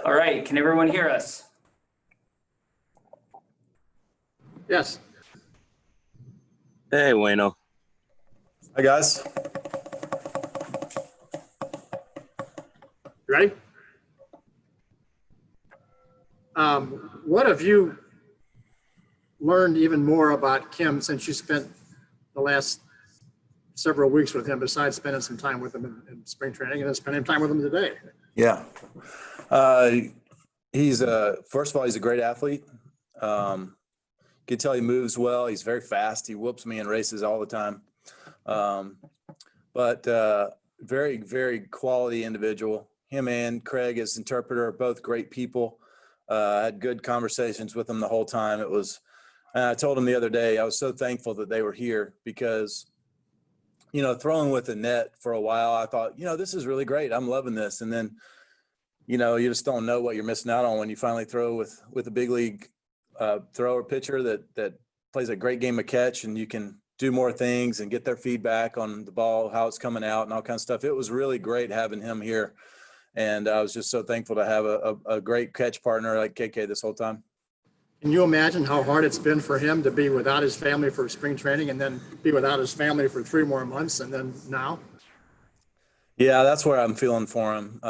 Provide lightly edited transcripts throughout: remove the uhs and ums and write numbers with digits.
All right, can everyone hear us? Yes. Hey, Wayno. Hi, guys. You ready? What have you learned even more about Kim since you spent the last several weeks with him, besides spending some time with him in spring training and then spending time with him today? Yeah. He's first of all, he's a great athlete. Can tell he moves well. He's very fast. He whoops me in races all the time. But very, very quality individual. Him and Craig, his interpreter, are both great people. Had good conversations with them the whole time. I told him the other day, I was so thankful that they were here because, throwing with a net for a while, I thought, this is really great. I'm loving this. And then, you just don't know what you're missing out on when you finally throw with a big league thrower pitcher that plays a great game of catch, and you can do more things and get their feedback on the ball, how it's coming out and all kinds of stuff. It was really great having him here. And I was just so thankful to have a great catch partner like KK this whole time. Can you imagine how hard it's been for him to be without his family for spring training and then be without his family for 3 more months and then now? Yeah, that's where I'm feeling for him.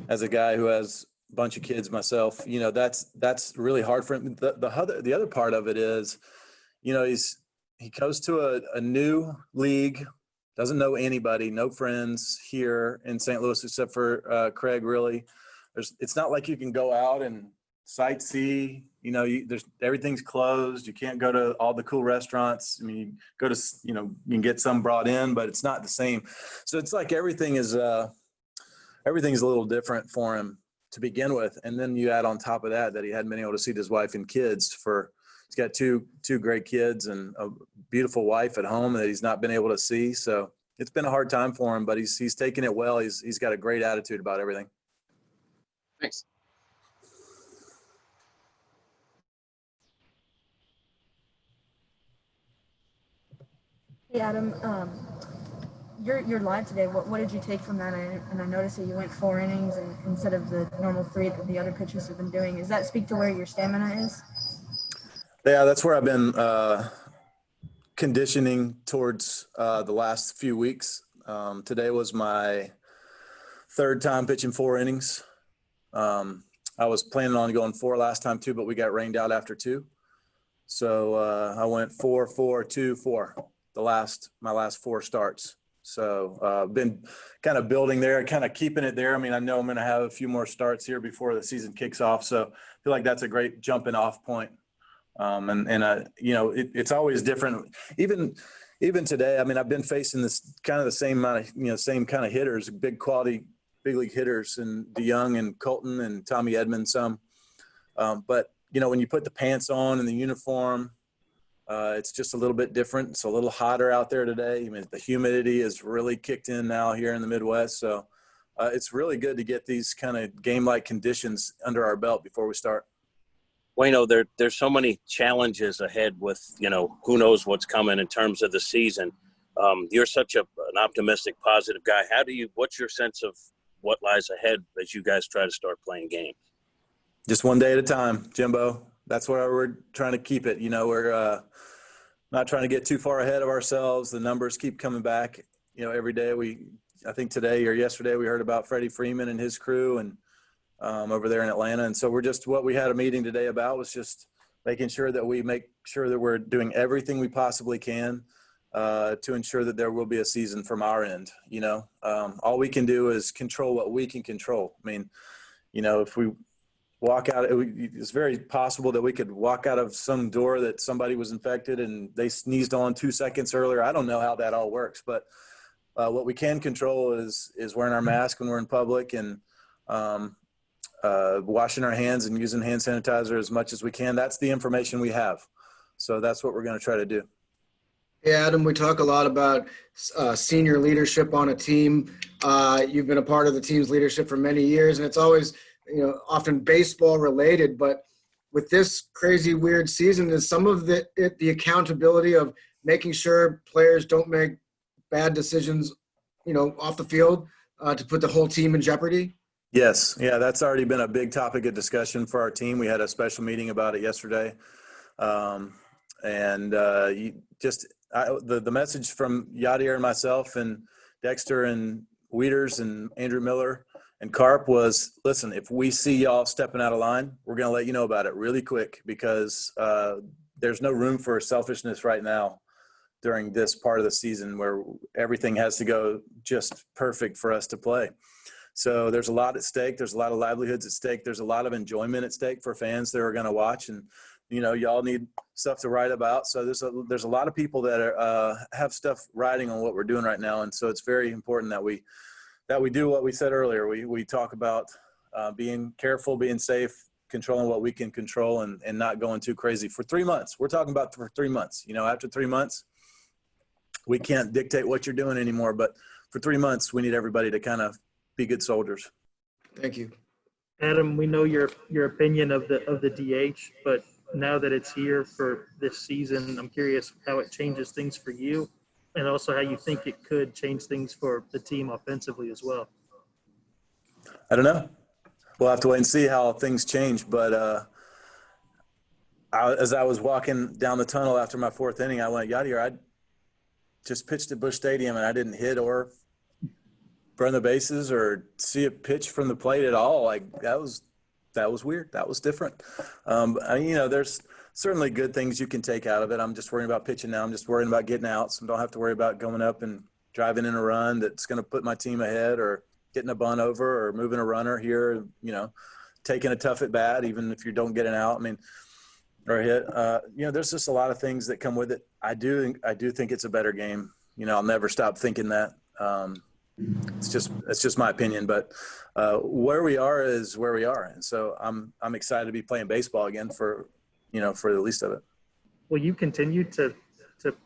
As a guy who has a bunch of kids myself, that's really hard for him. The other part of it is, he goes to a new league, doesn't know anybody, no friends here in St. Louis except for Craig. Really, it's not like you can go out and sightsee. Everything's closed. You can't go to all the cool restaurants. I mean, you go to, you can get some brought in, but it's not the same. So it's like everything's a little different for him to begin with. And then you add on top of that he hadn't been able to see his wife and kids he's got two great kids and a beautiful wife at home that he's not been able to see. So it's been a hard time for him, but he's taken it well. He's got a great attitude about everything. Thanks. Hey, Adam, you're live today. What did you take from that? And I noticed that you went 4 innings instead of the normal 3 that the other pitchers have been doing. Does that speak to where your stamina is? Yeah, that's where I've been conditioning towards the last few weeks. Today was my 3rd time pitching 4 innings. I was planning on going 4 last time too, but we got rained out after 2. So I went 4, 4, 2, 4. My last 4 starts. So been kind of building there, kind of keeping it there. I mean, I know I'm going to have a few more starts here before the season kicks off. So I feel like that's a great jumping off point. It's always different. Even today, I mean, I've been facing this kind of the same amount of, same kind of hitters, big quality, big league hitters, and DeYoung and Colton and Tommy Edmonds some. But when you put the pants on and the uniform, it's just a little bit different. It's a little hotter out there today. I mean, the humidity is really kicked in now here in the Midwest. So it's really good to get these kind of game-like conditions under our belt before we start. Wayno, there's so many challenges ahead with, who knows what's coming in terms of the season. You're such an optimistic, positive guy. What's your sense of what lies ahead as you guys try to start playing games? Just one day at a time, Jimbo. That's where we're trying to keep it. We're not trying to get too far ahead of ourselves. The numbers keep coming back, every day. I think today or yesterday we heard about Freddie Freeman and his crew and over there in Atlanta. And so what we had a meeting today about was just making sure that we make sure that we're doing everything we possibly can to ensure that there will be a season from our end. All we can do is control what we can control. I mean, if we walk out, it's very possible that we could walk out of some door that somebody was infected and they sneezed on 2 seconds earlier. I don't know how that all works, but what we can control is wearing our mask when we're in public and washing our hands and using hand sanitizer as much as we can. That's the information we have. So that's what we're going to try to do. Yeah, Adam, we talk a lot about senior leadership on a team. You've been a part of the team's leadership for many years, and it's always, often baseball related. But with this crazy, weird season, is some of the accountability of making sure players don't make bad decisions, off the field to put the whole team in jeopardy? Yes. Yeah, that's already been a big topic of discussion for our team. We had a special meeting about it yesterday. Um, and the message from Yadier and myself and Dexter and Wieters and Andrew Miller and Carp was, listen, if we see y'all stepping out of line, we're going to let you know about it really quick, because there's no room for selfishness right now during this part of the season where everything has to go just perfect for us to play. So there's a lot at stake. There's a lot of livelihoods at stake. There's a lot of enjoyment at stake for fans that are going to watch, and y'all need stuff to write about. So there's a lot of people that have stuff writing on what we're doing right now, and so it's very important that we do what we said earlier. We talk about being careful, being safe, controlling what we can control, and not going too crazy for 3 months. We're talking about for 3 months. After 3 months, we can't dictate what you're doing anymore. But for 3 months, we need everybody to kind of be good soldiers. Thank you. Adam, we know your opinion of the DH, but now that it's here for this season, I'm curious how it changes things for you, and also how you think it could change things for the team offensively as well. I don't know. We'll have to wait and see how things change. But as I was walking down the tunnel after my 4th inning, I went, Yadier, I just pitched at Busch Stadium and I didn't hit or burn the bases or see a pitch from the plate at all. Like that was weird. That was different. There's certainly good things you can take out of it. I'm just worrying about pitching now. I'm just worrying about getting out. So I don't have to worry about going up and driving in a run that's going to put my team ahead, or getting a bunt over, or moving a runner here, taking a tough at bat, even if you don't get an out. I mean, or a hit. There's just a lot of things that come with it. I do think it's a better game. I'll never stop thinking that. It's just my opinion, but where we are is where we are, and so I'm excited to be playing baseball again for the least of it. Will you continue to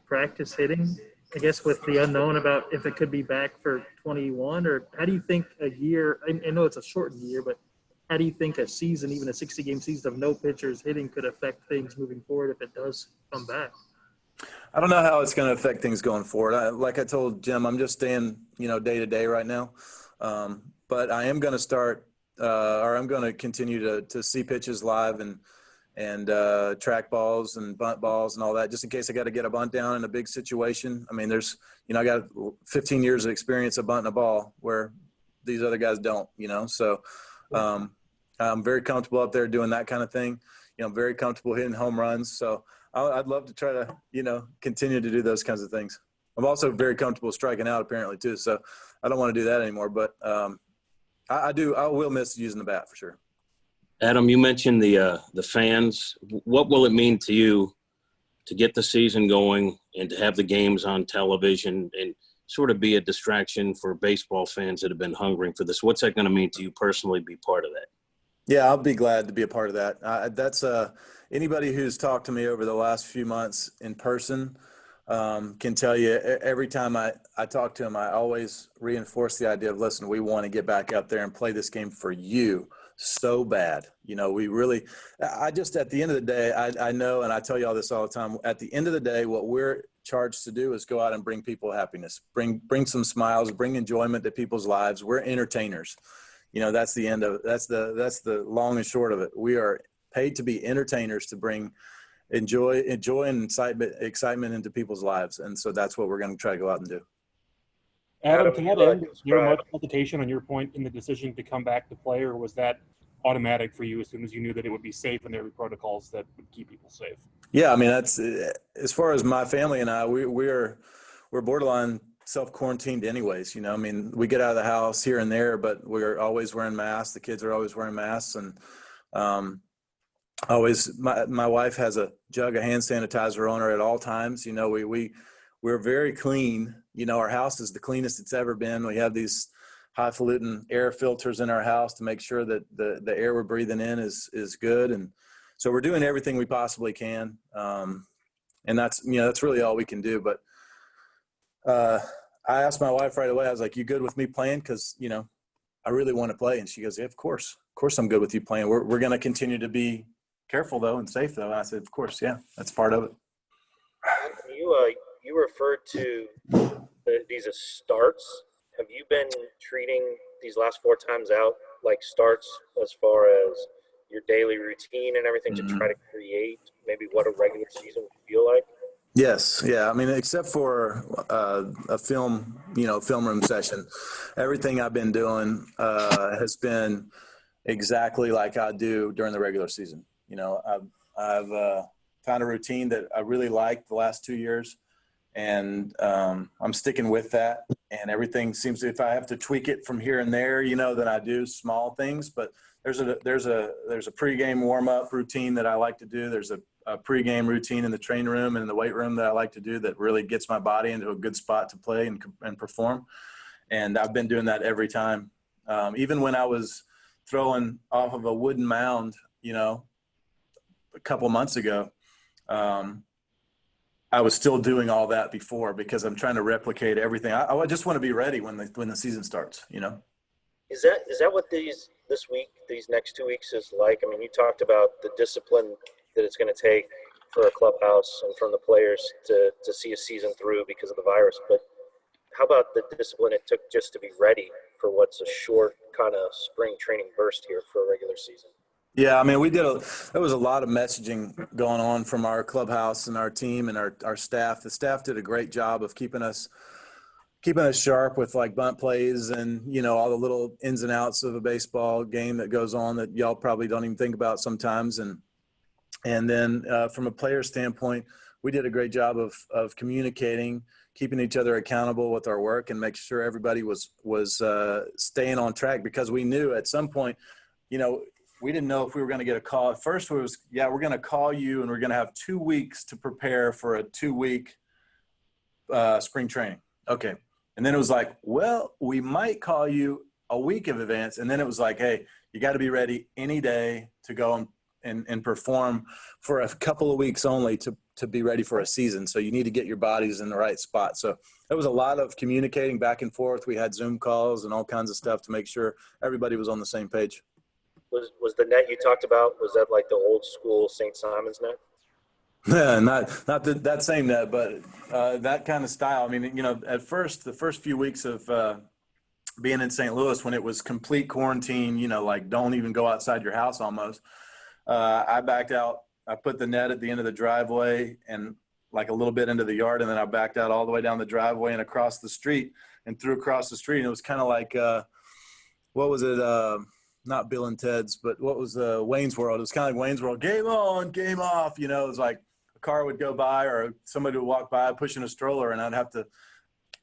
practice hitting, I guess, with the unknown about if it could be back for 21, or how do you think a year? I know it's a shortened year, but how do you think a season, even a 60-game season of no pitchers hitting, could affect things moving forward if it does come back? I don't know how it's going to affect things going forward. Like I told Jim, I'm just staying, day to day right now. But I am going to start, or I'm going to continue to see pitches live and track balls and bunt balls and all that, just in case I got to get a bunt down in a big situation. I mean, I got 15 years of experience of bunting a ball where these other guys don't, So I'm very comfortable up there doing that kind of thing. Very comfortable hitting home runs. So I'd love to try to, continue to do those kinds of things. I'm also very comfortable striking out apparently too. So I don't want to do that anymore, but I will miss using the bat for sure. Adam, you mentioned the fans. What will it mean to you to get the season going and to have the games on television and sort of be a distraction for baseball fans that have been hungering for this? What's that going to mean to you personally, be part of that? Yeah, I'll be glad to be a part of that. That's anybody who's talked to me over the last few months in person can tell you every time I talk to them, I always reinforce the idea of, listen, we want to get back out there and play this game for you so bad. We really – at the end of the day, I know, and I tell you all this all the time, at the end of the day, what we're charged to do is go out and bring people happiness, bring some smiles, bring enjoyment to people's lives. We're entertainers. That's the end of it. That's the long and short of it. We are paid to be entertainers, to bring enjoy and excitement into people's lives. And so that's what we're going to try to go out and do. Adam, to that end, was there much hesitation on your point in the decision to come back to play, or was that automatic for you as soon as you knew that it would be safe and there would be protocols that would keep people safe? Yeah, I mean, that's as far as my family and I, we're borderline self-quarantined anyways. I mean, we get out of the house here and there, but we're always wearing masks. The kids are always wearing masks, and my wife has a jug of hand sanitizer on her at all times. We're very clean. Our house is the cleanest it's ever been. We have these highfalutin air filters in our house to make sure that the air we're breathing in is good. And so we're doing everything we possibly can. And that's really all we can do. But I asked my wife right away, I was like, you good with me playing? Because, I really want to play. And she goes, yeah, of course I'm good with you playing. We're going to continue to be careful though and safe though. And I said, of course, yeah, that's part of it. You referred to these as starts. Have you been treating these last 4 times out like starts as far as your daily routine and everything to Mhm. try to create maybe what a regular season would feel like? Yes, yeah. I mean, except for a film room session, everything I've been doing has been exactly like I do during the regular season. I've found a routine that I really like the last 2 years, and I'm sticking with that. And everything seems to, if I have to tweak it from here and there, then I do small things. But there's a pregame warm up routine that I like to do. There's a pregame routine in the training room and in the weight room that I like to do that really gets my body into a good spot to play and perform. And I've been doing that every time. Even when I was throwing off of a wooden mound, a couple months ago, I was still doing all that before because I'm trying to replicate everything. I just want to be ready when the season starts, Is that what these next 2 weeks is like? I mean, you talked about the discipline that it's going to take for a clubhouse and from the players to see a season through because of the virus. But how about the discipline it took just to be ready for what's a short kind of spring training burst here for a regular season? Yeah, I mean, there was a lot of messaging going on from our clubhouse and our team and our staff. The staff did a great job of keeping us sharp with like bunt plays and, all the little ins and outs of a baseball game that goes on that y'all probably don't even think about sometimes. And then from a player standpoint, we did a great job of communicating, keeping each other accountable with our work and making sure everybody was staying on track, because we knew at some point, we didn't know if we were going to get a call. At first it was, yeah, we're going to call you and we're going to have 2 weeks to prepare for a 2-week spring training. Okay. And then it was like, well, we might call you a week in advance. And then it was like, hey, you got to be ready any day to go and perform for a couple of weeks only to be ready for a season. So you need to get your bodies in the right spot. So there was a lot of communicating back and forth. We had Zoom calls and all kinds of stuff to make sure everybody was on the same page. Was the net you talked about, was that like the old school St. Simon's net? Yeah, not that same net, but that kind of style. I mean, at first, the first few weeks of being in St. Louis, when it was complete quarantine, like don't even go outside your house almost, I backed out. I put the net at the end of the driveway and like a little bit into the yard, and then I backed out all the way down the driveway and across the street and threw across the street. And it was kind of like, what was it? Not Bill and Ted's, but what was Wayne's World? It was kind of like Wayne's World. Game on, game off. It was like a car would go by or somebody would walk by pushing a stroller, and I'd have to,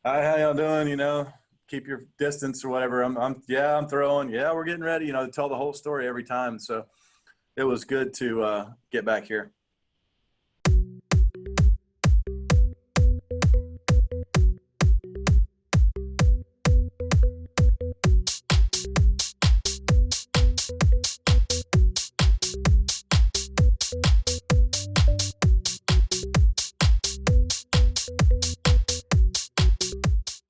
hi, how y'all doing? Keep your distance or whatever. I'm throwing. Yeah, we're getting ready. To tell the whole story every time. So it was good to get back here.